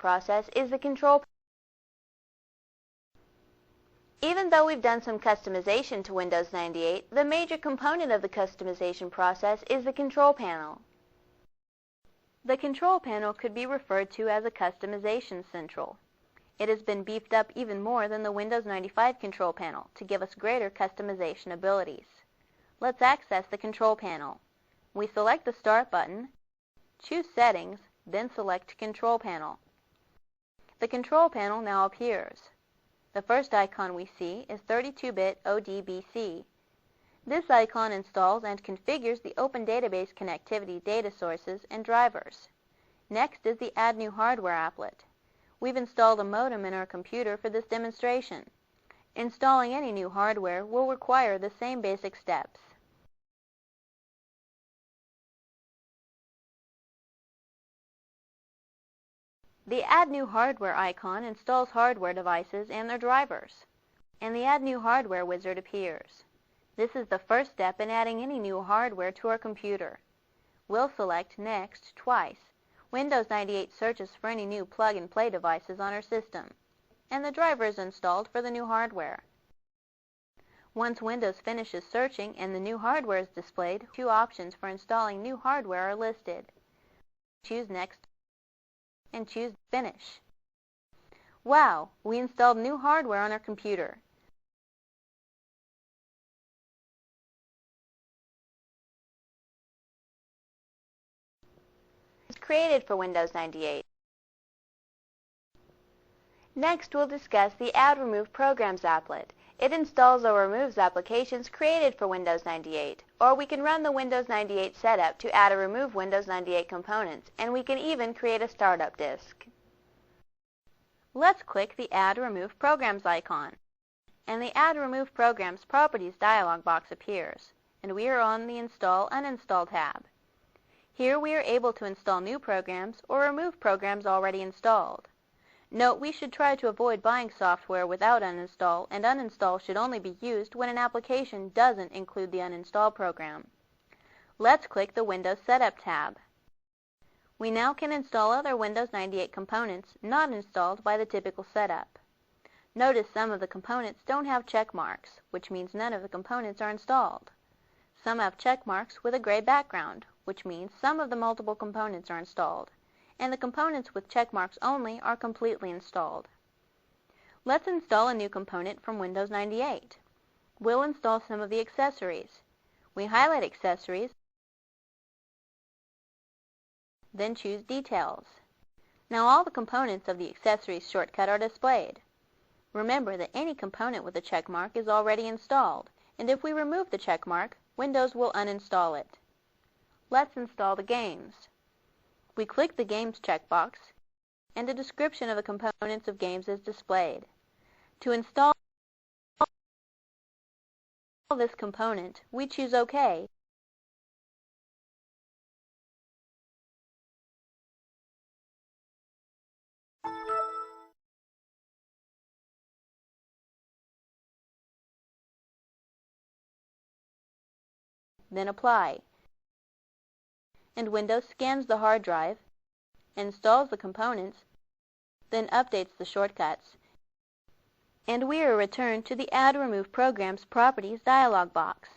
process is the control. Even though we've done some customization to Windows 98, the major component of the customization process is the control panel. The control panel could be referred to as a customization central. It has been beefed up even more than the Windows 95 control panel to give us greater customization abilities. Let's access the control panel. We select the Start button, choose Settings, then select Control Panel. The control panel now appears. The first icon we see is 32-bit ODBC. This icon installs and configures the Open Database Connectivity data sources and drivers. Next is the Add New Hardware applet. We've installed a modem in our computer for this demonstration. Installing any new hardware will require the same basic steps. The Add New Hardware icon installs hardware devices and their drivers, and the Add New Hardware wizard appears. This is the first step in adding any new hardware to our computer. We'll select Next twice. Windows 98 searches for any new plug-and-play devices on our system, and the driver is installed for the new hardware. Once Windows finishes searching and the new hardware is displayed, two options for installing new hardware are listed. Choose Next and choose Finish. Wow! We installed new hardware on our computer. It's created for Windows 98. Next, we'll discuss the Add Remove Programs applet. It installs or removes applications created for Windows 98, or we can run the Windows 98 setup to add or remove Windows 98 components, and we can even create a startup disk. Let's click the Add Remove Programs icon, and the Add Remove Programs Properties dialog box appears, and we are on the Install Uninstall tab. Here we are able to install new programs or remove programs already installed. Note we should try to avoid buying software without uninstall, and uninstall should only be used when an application doesn't include the uninstall program. Let's click the Windows Setup tab. We now can install other Windows 98 components not installed by the typical setup. Notice some of the components don't have check marks, which means none of the components are installed. Some have check marks with a gray background, which means some of the multiple components are installed, and the components with check marks only are completely installed. Let's install a new component from Windows 98. We'll install some of the accessories. We highlight Accessories, then choose Details. Now all the components of the Accessories shortcut are displayed. Remember that any component with a check mark is already installed, and if we remove the check mark, Windows will uninstall it. Let's install the games. We click the Games checkbox, and a description of the components of games is displayed. To install this component, we choose OK. Then Apply. And Windows scans the hard drive, installs the components, then updates the shortcuts, and we are returned to the Add Remove Programs Properties dialog box.